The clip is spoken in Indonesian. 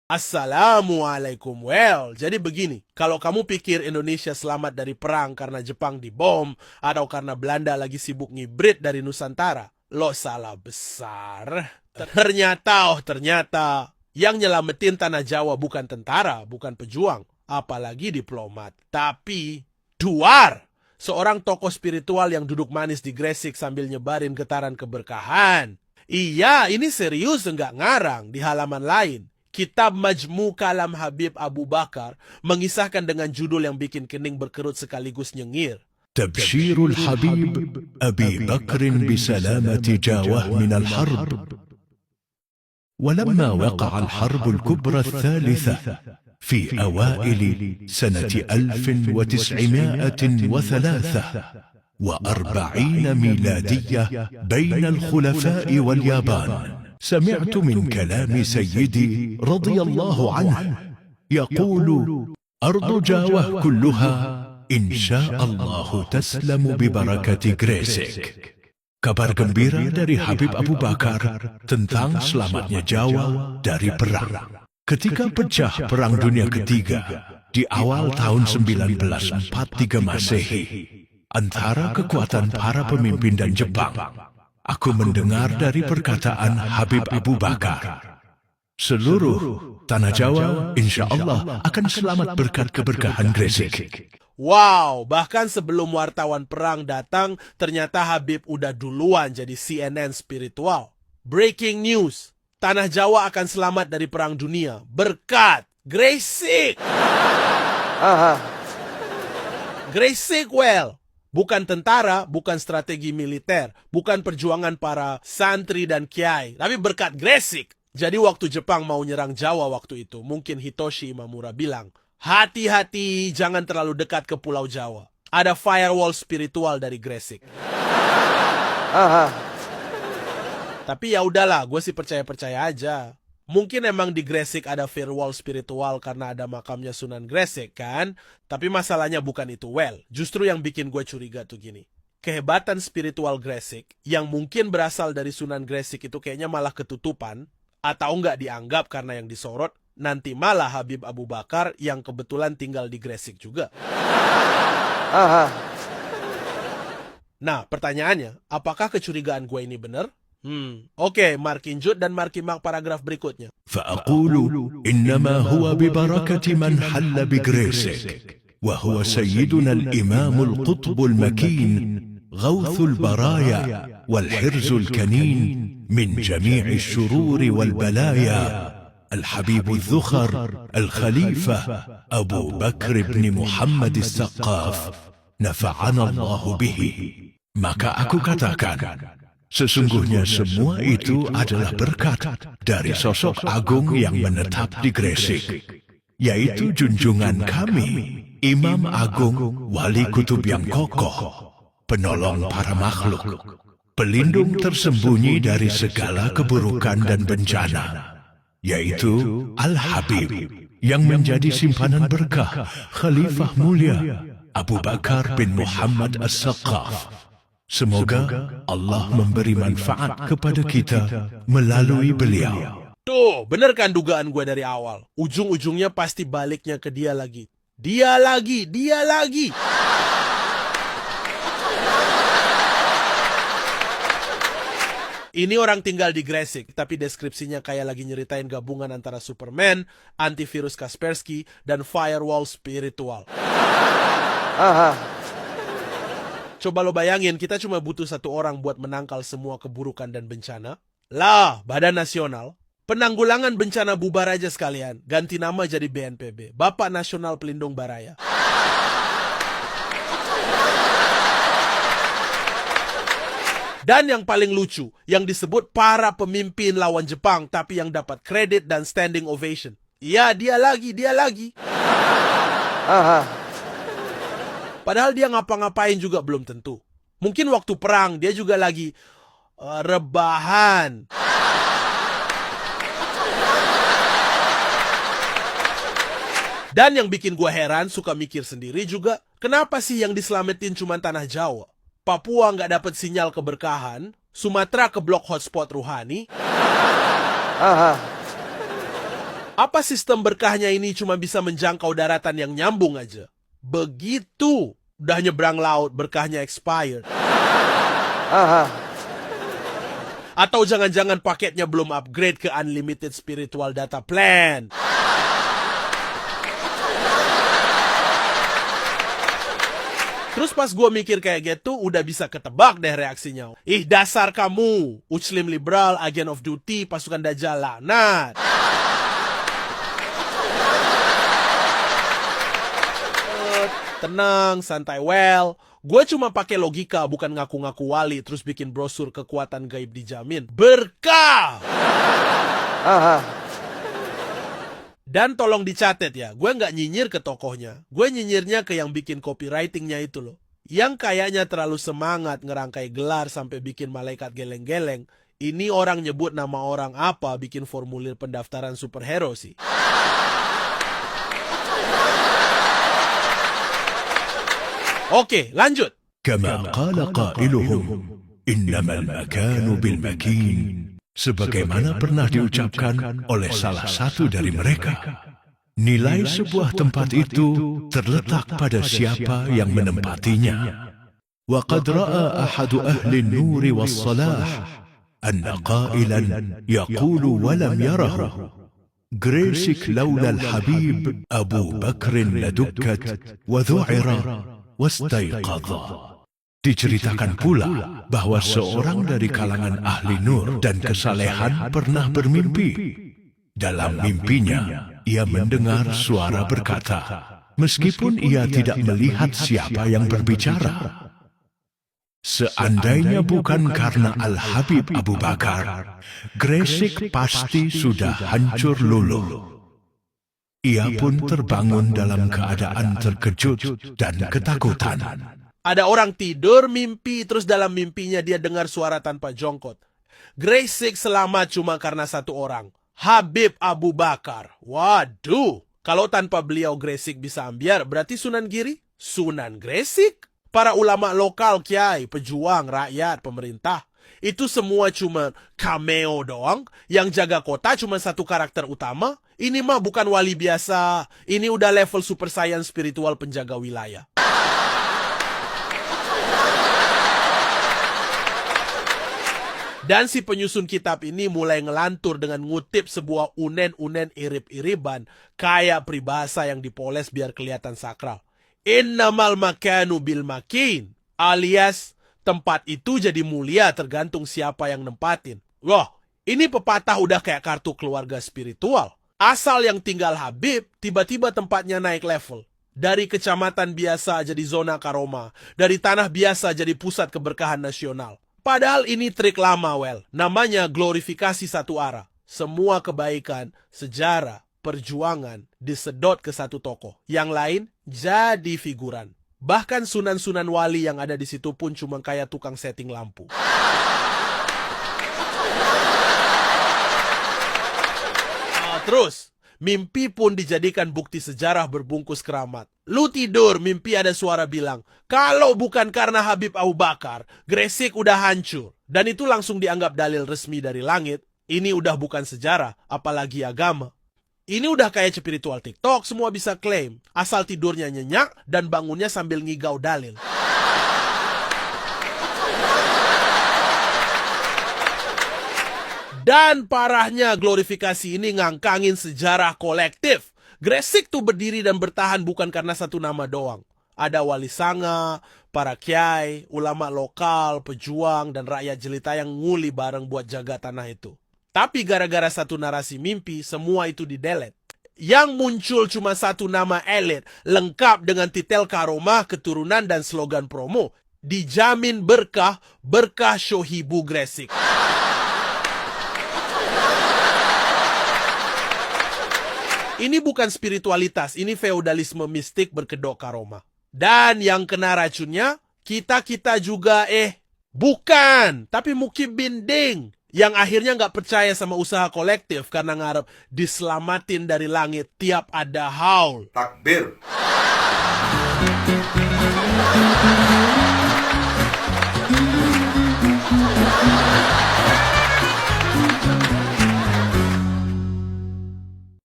Assalamualaikum. Well, jadi begini, kalau kamu pikir Indonesia selamat dari perang karena Jepang dibom, atau karena Belanda lagi sibuk ngibrit dari Nusantara, lo salah besar. Ternyata, yang nyelamatin tanah Jawa bukan tentara, bukan pejuang, apalagi diplomat, tapi Duar. Seorang tokoh spiritual yang duduk manis di Gresik sambil nyebarin getaran keberkahan. Iya, ini serius enggak ngarang di halaman lain. Kitab Majmu Kalam Habib Abu Bakar mengisahkan dengan judul yang bikin kening berkerut sekaligus nyengir. تبشير الحبيب أبي بكر بسلامة جاوه من الحرب. ولما وقع الحرب الكبرى الثالثة في أوائل سنة 1943 ميلادية بين الخلفاء واليابان، سمعت من كلام سيدي رضي الله عنه يقول: أرض جاوه كلها إن شاء الله تسلم ببركة Gresik. Kabar gembira dari Habib Abu Bakar tentang selamatnya Jawa dari perang. Ketika pecah Perang Dunia Ketiga di awal tahun 1943 Masehi antara kekuatan para pemimpin dan Jepang, aku mendengar dari perkataan Habib Abu Bakar, seluruh tanah Jawa insya Allah akan selamat berkat keberkahan Gresik. Wow, bahkan sebelum wartawan perang datang, ternyata Habib udah duluan jadi CNN spiritual. Breaking news, tanah Jawa akan selamat dari perang dunia berkat Gresik. Gresik, well, bukan tentara, bukan strategi militer, bukan perjuangan para santri dan kiai, tapi berkat Gresik. Jadi waktu Jepang mau nyerang Jawa waktu itu, mungkin Hitoshi Imamura bilang, hati-hati, jangan terlalu dekat ke Pulau Jawa. Ada firewall spiritual dari Gresik. Tapi ya udahlah, gue sih percaya-percaya aja. Mungkin emang di Gresik ada firewall spiritual karena ada makamnya Sunan Gresik kan? Tapi masalahnya bukan itu, well. Justru yang bikin gue curiga tuh gini. Kehebatan spiritual Gresik yang mungkin berasal dari Sunan Gresik itu kayaknya malah ketutupan atau nggak dianggap karena yang disorot nanti malah Habib Abu Bakar yang kebetulan tinggal di Gresik juga. Nah, pertanyaannya, apakah kecurigaan gue ini benar? Oke, markinjut dan markimak paragraf berikutnya. فأقول إنما هو ببركة من حل بغريسك وهو سيدنا الإمام القطب المكين غوث البرايا والحرز الكنين من جميع الشرور والبلايا الحبيب الذخر الخليفة أبو بكر بن محمد السقاف نفعنا الله به. Maka aku katakan, sesungguhnya semua itu adalah berkat dari sosok agung yang menetap di Gresik, yaitu junjungan kami, Imam Agung Wali Kutub yang kokoh, penolong para makhluk, pelindung tersembunyi dari segala keburukan dan bencana, yaitu Al-Habib yang menjadi simpanan berkah Khalifah mulia Abu Bakar bin Muhammad As-Saqaf. Semoga Allah memberi manfaat kepada kita melalui beliau. Tuh, bener kan dugaan gue dari awal? Ujung-ujungnya pasti baliknya ke dia lagi. Dia lagi. Ini orang tinggal di Gresik, tapi deskripsinya kayak lagi nyeritain gabungan antara Superman, antivirus Kaspersky, dan firewall spiritual. Coba lo bayangin, kita cuma butuh satu orang buat menangkal semua keburukan dan bencana. Lah, Badan Nasional Penanggulangan Bencana bubar aja sekalian. Ganti nama jadi BNPB, Bapak Nasional Pelindung Baraya. Dan yang paling lucu, yang disebut para pemimpin lawan Jepang, tapi yang dapat kredit dan standing ovation. Iya, dia lagi. Padahal dia ngapa-ngapain juga belum tentu. Mungkin waktu perang dia juga lagi rebahan. Dan yang bikin gue heran, suka mikir sendiri juga, kenapa sih yang diselamatin cuma tanah Jawa? Papua nggak dapat sinyal keberkahan, Sumatera keblok hotspot ruhani. Apa sistem berkahnya ini cuma bisa menjangkau daratan yang nyambung aja? Begitu udah nyebrang laut, berkahnya expired. Atau jangan-jangan paketnya belum upgrade ke unlimited spiritual data plan. Terus pas gue mikir kayak gitu, udah bisa ketebak deh reaksinya. Ih, dasar kamu, Muslim liberal, agent of duty, pasukan Dajjal, laknat. Tenang, santai, well. Gue cuma pakai logika, bukan ngaku-ngaku wali, terus bikin brosur kekuatan gaib dijamin. Berkah! Dan tolong dicatat ya, gue nggak nyinyir ke tokohnya. Gue nyinyirnya ke yang bikin copywritingnya itu loh. Yang kayaknya terlalu semangat ngerangkai gelar sampai bikin malaikat geleng-geleng. Ini orang nyebut nama orang apa bikin formulir pendaftaran superhero sih. Oke, lanjut. كما قال قائلهم إنما المكان بالمكين, sebagaimana pernah diucapkan oleh salah satu dari mereka. Nilai sebuah tempat itu terletak pada siapa yang menempatinya. وقد رأى أحد أهل النور والصلاح أن قائلا يقول ولم يره جريسك لولا الحبيب أبو بكر لدكت وذعر واستيقظ. Diceritakan pula bahwa seorang dari kalangan ahli nur dan kesalehan pernah bermimpi. Dalam mimpinya, ia mendengar suara berkata, meskipun ia tidak melihat siapa yang berbicara. Seandainya bukan karena Al-Habib Abu Bakar, Gresik pasti sudah hancur luluh. Ia pun terbangun dalam keadaan terkejut dan ketakutan. Ada orang tidur mimpi, terus dalam mimpinya dia dengar suara tanpa jongkot. Gresik selamat cuma karena satu orang, Habib Abu Bakar. Waduh, kalau tanpa beliau Gresik bisa ambiar, berarti Sunan Giri? Sunan Gresik? Para ulama lokal, kiai, pejuang, rakyat, pemerintah. Itu semua cuma cameo doang. Yang jaga kota cuma satu karakter utama. Ini mah bukan wali biasa. Ini udah level super saiyan spiritual penjaga wilayah. Dan si penyusun kitab ini mulai ngelantur dengan ngutip sebuah unen-unen irip-iriban kayak peribahasa yang dipoles biar kelihatan sakral. Innamal makanu bil makin, alias tempat itu jadi mulia tergantung siapa yang nempatin. Wah, ini pepatah udah kayak kartu keluarga spiritual. Asal yang tinggal Habib, tiba-tiba tempatnya naik level. Dari kecamatan biasa jadi zona karoma, dari tanah biasa jadi pusat keberkahan nasional. Padahal ini trik lama, well. Namanya glorifikasi satu arah. Semua kebaikan, sejarah, perjuangan disedot ke satu tokoh. Yang lain jadi figuran. Bahkan sunan-sunan wali yang ada di situ pun cuma kayak tukang setting lampu. Terus, mimpi pun dijadikan bukti sejarah berbungkus keramat. Lu tidur, mimpi ada suara bilang, kalau bukan karena Habib Abu Bakar, Gresik udah hancur. Dan itu langsung dianggap dalil resmi dari langit. Ini udah bukan sejarah, apalagi agama. Ini udah kayak spiritual TikTok, semua bisa klaim. Asal tidurnya nyenyak dan bangunnya sambil ngigau dalil. Dan parahnya glorifikasi ini ngangkangin sejarah kolektif. Gresik tuh berdiri dan bertahan bukan karena satu nama doang. Ada wali sanga, para kiai, ulama lokal, pejuang, dan rakyat jelita yang nguli bareng buat jaga tanah itu. Tapi gara-gara satu narasi mimpi, semua itu di-delete. Yang muncul cuma satu nama elit, lengkap dengan titel karomah, keturunan, dan slogan promo. Dijamin berkah, berkah Syohibu Gresik. Ini bukan spiritualitas, ini feodalisme mistik berkedok karomah. Dan yang kena racunnya, kita-kita juga bukan, tapi Mukim Binding. Yang akhirnya nggak percaya sama usaha kolektif karena ngarep diselamatin dari langit tiap ada haul. Takbir.